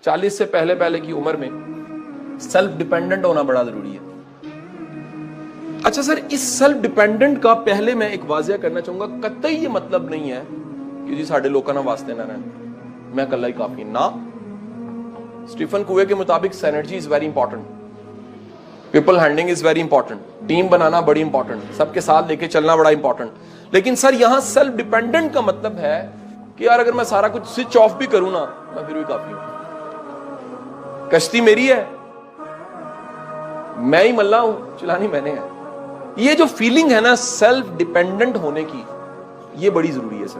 40 سے پہلے کی عمر میں سیلف ڈیپینڈنٹ ہونا بڑا ضروری ہے. اچھا سر, اس سیلف ڈیپینڈنٹ کا پہلے میں ایک واضح کرنا چاہوں گا, قطعی یہ مطلب نہیں ہے کہ جی ساڈے لوکاں نال واسطے نہ رہن, میں کلا ہی کافی نہ. اسٹیفن کوے کے مطابق synergy is very important, people handling is very important, team بنانا بڑی امپورٹنٹ, سب کے ساتھ لے کے چلنا بڑا امپورٹنٹ. لیکن سر یہاں سیلف ڈیپینڈنٹ کا مطلب ہے کہ یار اگر میں سارا کچھ سوئچ آف بھی کروں نا, میں پھر بھی کافی ہوں. کشتی میری ہے, میں ہی ملا ہوں, چلانی میں نے ہے. یہ جو فیلنگ ہے نا سیلف ڈیپینڈنٹ ہونے کی, یہ بڑی ضروری ہے سر.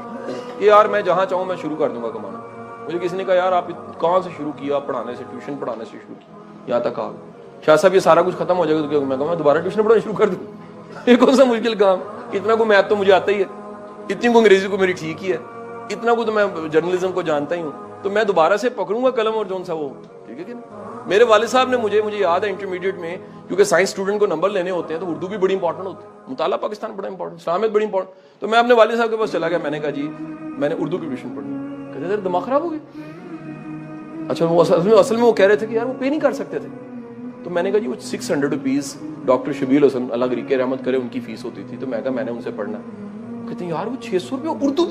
کہ یار میں جہاں چاہوں میں شروع کر دوں گا کمانا. مجھے کسی نے کہا یار آپ کہاں سے شروع کیا, پڑھانے سے, ٹیوشن پڑھانے سے شروع کیا, یہاں تک آ گئے. شاہ صاحب یہ سارا کچھ ختم ہو جائے گا تو میں کہوں میں دوبارہ ٹیوشن پڑھانا شروع کر دوں. یہ کون سا مشکل کام, اتنا کو میتھ تو مجھے آتا ہی ہے, اتنی کو انگریزی کو میری ٹھیک ہی ہے, اتنا کو تو میں جرنلزم کو جانتا ہی ہوں, تو میں دوبارہ سے پکڑوں گا قلم اور جون سا وہ, ٹھیک ہے کہ میرے والد صاحب نے مجھے یاد ہے انٹرمیڈیٹ میں, کیونکہ سائنس اسٹوڈنٹ کو نمبر لینے ہوتے ہیں تو اردو بھی بڑی امپورٹنٹ ہوتی ہے, مطالعہ پاکستان بڑا امپورٹنٹ, اسلامیت بڑی امپورٹنٹ. تو میں اپنے والد صاحب کے پاس چلا گیا, میں نے کہا جی میں نے اردو کی ٹیوشن پڑھنی. کہتے تھے دماغ خراب ہو گیا. اچھا وہ اصل میں وہ کہہ رہے تھے کہ یار وہ پے نہیں کر سکتے تھے. تو میں نے کہا جی وہ 600 روپیز ڈاکٹر شبیل حسن اللہ گریکے رحمت کرے ان کی فیس ہوتی تھی, تو میں کہا میں نے ان سے پڑھنا. کہتے ہیں یار وہ 600 روپے اردو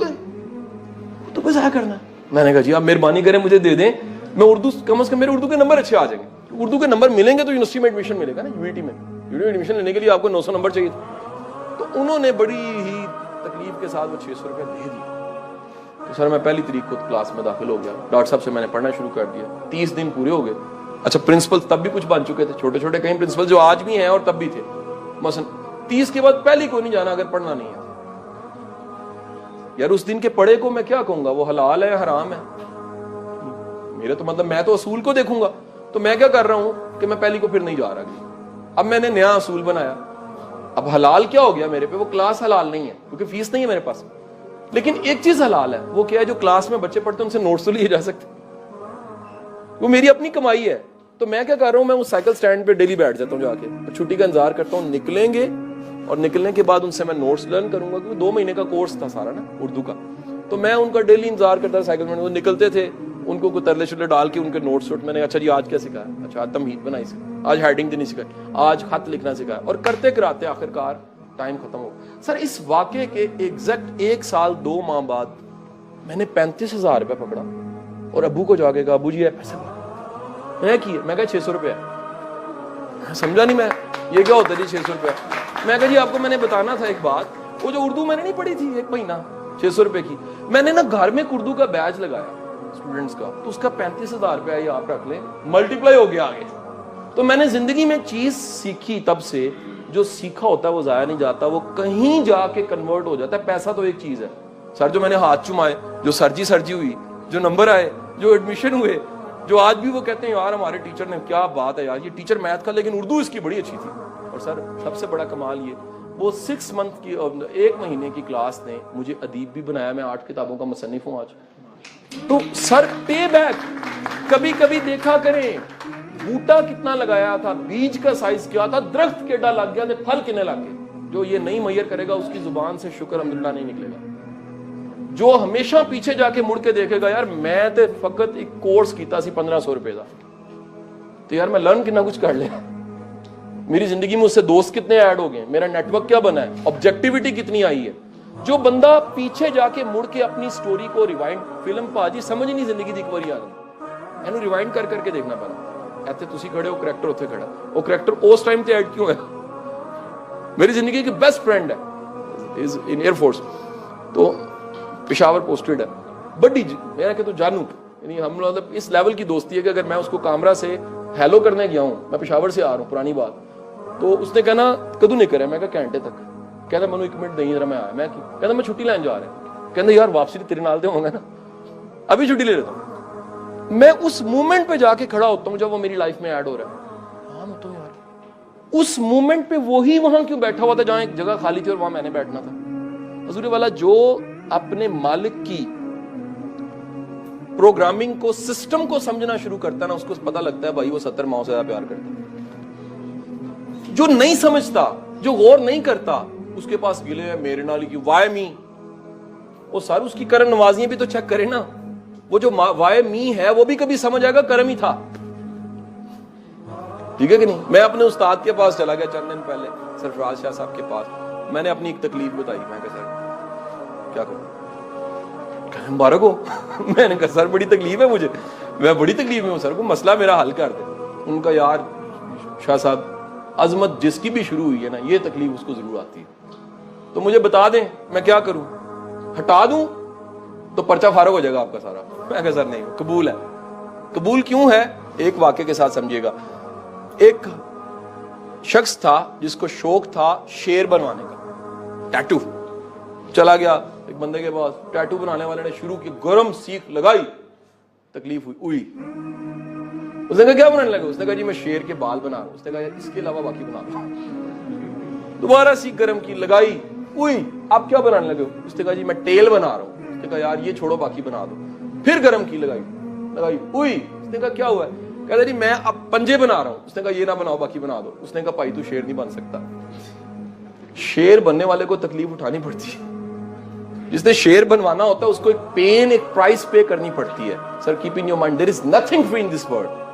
پہ ضائع کرنا ہے. میں نے کہا جی آپ مہربانی کریں مجھے دے دیں, میں اردو کم از کم میرے اردو کے نمبر اچھے آ جائیں گے. اردو کے نمبر ملیں گے تو یونیورسٹی میں ایڈمیشن ملے گا نا, یونیورسٹی میں ایڈمیشن لینے کے لیے آپ کو 900 نمبر چاہیے تھا. تو انہوں نے بڑی ہی تکلیف کے ساتھ وہ 600 روپے دے دیے. تو سر میں پہلی تاریخ کو کلاس میں داخل ہو گیا, ڈاکٹر صاحب سے میں نے پڑھنا شروع کر دیا. 30 دن پورے ہو گئے. اچھا پرنسپل تب بھی کچھ بن چکے تھے, چھوٹے چھوٹے کہیں پرنسپل جو آج بھی ہیں اور تب بھی تھے. مثلا 30 کے بعد پہلی کو نہیں جانا اگر پڑھنا نہیں ہے. یار اس دن کے پڑھے کو میں کیا کہوں گا, وہ حلال ہے حرام ہے, میرا تو مطلب میں تو اصول کو دیکھوں گا. تو میں کیا کر رہا ہوں کہ میں پہلی کو پھر نہیں جا رہا. اب میں نے نیا اصول بنایا. اب حلال کیا ہو گیا میرے پہ, وہ کلاس حلال نہیں ہے کیونکہ فیس نہیں ہے میرے پاس. لیکن ایک چیز حلال ہے, وہ کیا ہے, جو کلاس میں بچے پڑھتے ہیں ان سے نوٹس تو لیے جا سکتے, وہ میری اپنی کمائی ہے. تو میں کیا کر رہا ہوں, میں وہ سائیکل سٹینڈ پہ ڈیلی بیٹھ جاتا ہوں جا کے, چھٹی کا انتظار کرتا ہوں, نکلیں گے اور نکلنے کے بعد ان سے میں نوٹس لرن کروں گا, کیونکہ 2 مہینے کا کورس تھا سارا نا اردو کا. تو میں ان کا ڈیلی انتظار کرتا سائیکل میں, وہ نکلتے تھے, ان کو کوئی ترلے شرلے ڈال کے ان کے نوٹس میں نے اچھا جی آج کیا سکھایا, اچھا آج تمہید بنائی سکھائی, آج ہیڈنگ نہیں سکھائی, آج خط لکھنا سکھایا, اور کرتے کراتے آخر کار ٹائم ختم ہو. سر اس واقعے کے ایگزیکٹ 1 سال 2 ماہ بعد میں نے 35,000 روپے پکڑا اور ابو کو جا کے کہا ابو جی یہ پیسے میں کیا, میں کہا 600 روپے ہے. سمجھا نہیں میں یہ کیا ہوتا ہے جی 600 روپے. میں کہا جی آپ کو میں نے بتانا تھا ایک بات, وہ جو اردو میں نے نہیں پڑھی تھی 1 مہینہ 600 روپے کی, میں نے نا گھر میں اردو کا بیچ لگایا اسٹوڈنٹس کا, تو اس کا 35,000 روپے یہ آپ رکھ لیں, ملٹیپلائی ہو گیا آگے. تو میں نے زندگی میں چیز سیکھی تب سے, جو سیکھا ہوتا ہے وہ ضائع نہیں جاتا, وہ کہیں جا کے کنورٹ ہو جاتا ہے. پیسہ تو ایک چیز ہے سر, جو میں نے ہاتھ چمائے, جو سرجی ہوئی, جو نمبر آئے, جو ایڈمیشن ہوئے, جو آج بھی وہ کہتے ہیں یار ہمارے ٹیچر نے کیا بات ہے یار, یہ ٹیچر میتھ کا لیکن اردو اس کی بڑی اچھی تھی. اور سر سب سے بڑا کمال یہ, وہ 6 منتھ کی 1 مہینے کی کلاس نے مجھے ادیب بھی بنایا. میں 8 کتابوں کا مصنف ہوں آج. تو سر پے بیک کبھی کبھی دیکھا کریں, بوٹا کتنا لگایا تھا, بیج کا سائز کیا تھا, درخت کیڈا لگ گیا, پھل کنے لگ گئے. جو یہ نہیں میئر کرے گا اس کی زبان سے شکر الحمدللہ نہیں نکلے گا. جو ہمیشہ پیچھے جا کے مڑ کے دیکھے گا یار میں تے فقط ایک کورس کیتا سی 1500 روپے کا, تو یار میں لرن کتنا کچھ کر لیا, میری زندگی میں اس سے دوست کتنے ایڈ ہو گئے, میرا نیٹ ورک کیا بنا ہے, آبجیکٹیوٹی کتنی آئی ہے. جو بندہ پیچھے جا کے مڑ کے اپنی سٹوری کو ریوائنڈ, فلم پاجی سمجھ نہیں زندگی دی ایک باری آ گئی, اینو ریوائنڈ کر کے دیکھنا پڑا. ایتھے تسی کھڑے ہو, کریکٹر اتنے کھڑا, وہ کریکٹر اس ٹائم تے ایڈ کیوں ہے. میری زندگی کی بیسٹ فرینڈ ہے, از ان ایئر فورس, تو پشاور پوسٹڈ ہے, بڑی میرا کہ تو جانو, یعنی ہم مطلب اس لیول کی دوستی ہے کہ اگر میں اس کو کامرہ سے ہیلو کرنے گیا ہوں, میں پشاور سے آ رہا ہوں, پرانی بات, تو اس نے کہنا کدو نہیں کرے, میں کہا گھنٹے تک. کہتا منو 1 منٹ دیں ذرا میں آیا, میں کہتا میں چھٹی لین جا رہا ہوں. کہتا یار واپسی تیرے نال دے ہوں گا نا, ابھی چھٹی لے لیتا ہوں. میں اس مومنٹ پہ جا کے کھڑا ہوتا ہوں جب وہ میری لائف میں ایڈ ہو رہا ہے. ہاں ہوتا ہوں یار, اس مومنٹ پہ وہی وہاں کیوں بیٹھا ہوا تھا جہاں ایک جگہ خالی تھی اور وہاں میں نے بیٹھنا تھا. حضور والا جو اپنے مالک کی پروگرامنگ کو, سسٹم کو سمجھنا شروع کرتا ہے نا, اس کو پتا لگتا ہے بھائی وہ 70 ماؤں سے زیادہ پیار کرتا ہے. جو نہیں سمجھتا, جو غور نہیں کرتا, اس کے پاس گلے ہیں میرے نال کی, وائی می. وہ سارے اس کی کرن نوازیاں بھی تو چیک کرے نا, وہ جو وائے می ہے وہ بھی کبھی سمجھ آئے گا کرم ہی تھا. ٹھیک ہے کہ نہیں؟ میں اپنے استاد کے پاس چلا گیا چند دن پہلے, سرفراز شاہ صاحب کے پاس. میں نے اپنی ایک تکلیف بتائی. میں کہا سر کیا کروں؟ کہ مبارک ہو. میں نے کہا سر بڑی تکلیف ہے مجھے, میں بڑی تکلیف میں ہوں سر, کو مسئلہ میرا حل کر دے. ان کا یار شاہ صاحب عظمت جس کی بھی شروع ہوئی ہے نا, یہ تکلیف اس کو ضرور آتی ہے, تو مجھے بتا دیں میں کیا کروں, ہٹا دوں تو پرچہ فارغ ہو جائے گا آپ کا سارا. میں کہا سر نہیں, قبول ہے. قبول کیوں ہے؟ ایک واقعے کے ساتھ سمجھیے گا. ایک شخص تھا جس کو شوق تھا شیر بنوانے کا, ٹیٹو. چلا گیا ایک بندے کے پاس, ٹیٹو بنانے والے نے شروع کی, گرم سیخ لگائی, تکلیف ہوئی. اس نے کہا کیا بنانے لگا؟ اس نے کہا جی میں شیر کے بال بنا رہا ہوں. اس نے کہا اس کے علاوہ باقی بنا دو. دوبارہ سیخ گرم کی, لگائی, ہوئی. آپ کیا بنانے لگے؟ اس نے کہا جی میں ٹیل بنا رہا ہوں. اس نے کہا یار یہ چھوڑو باقی بنا دو. پھر گرم کی, لگائی, ہوئی. اس نے کہا کیا ہوا ہے؟ کہتا جی میں اب پنجے بنا رہا ہوں. اس نے کہا یہ نہ بناؤ باقی بنا دو. اس نے کہا بھائی تو شیر نہیں بن سکتا. شیر بننے والے کو تکلیف اٹھانی پڑتی ہے. جس نے شیر بنوانا ہوتا ہے اس کو ایک پین, ایک پرائس پے کرنی پڑتی ہے. Sir keep in your mind there is nothing free in this world.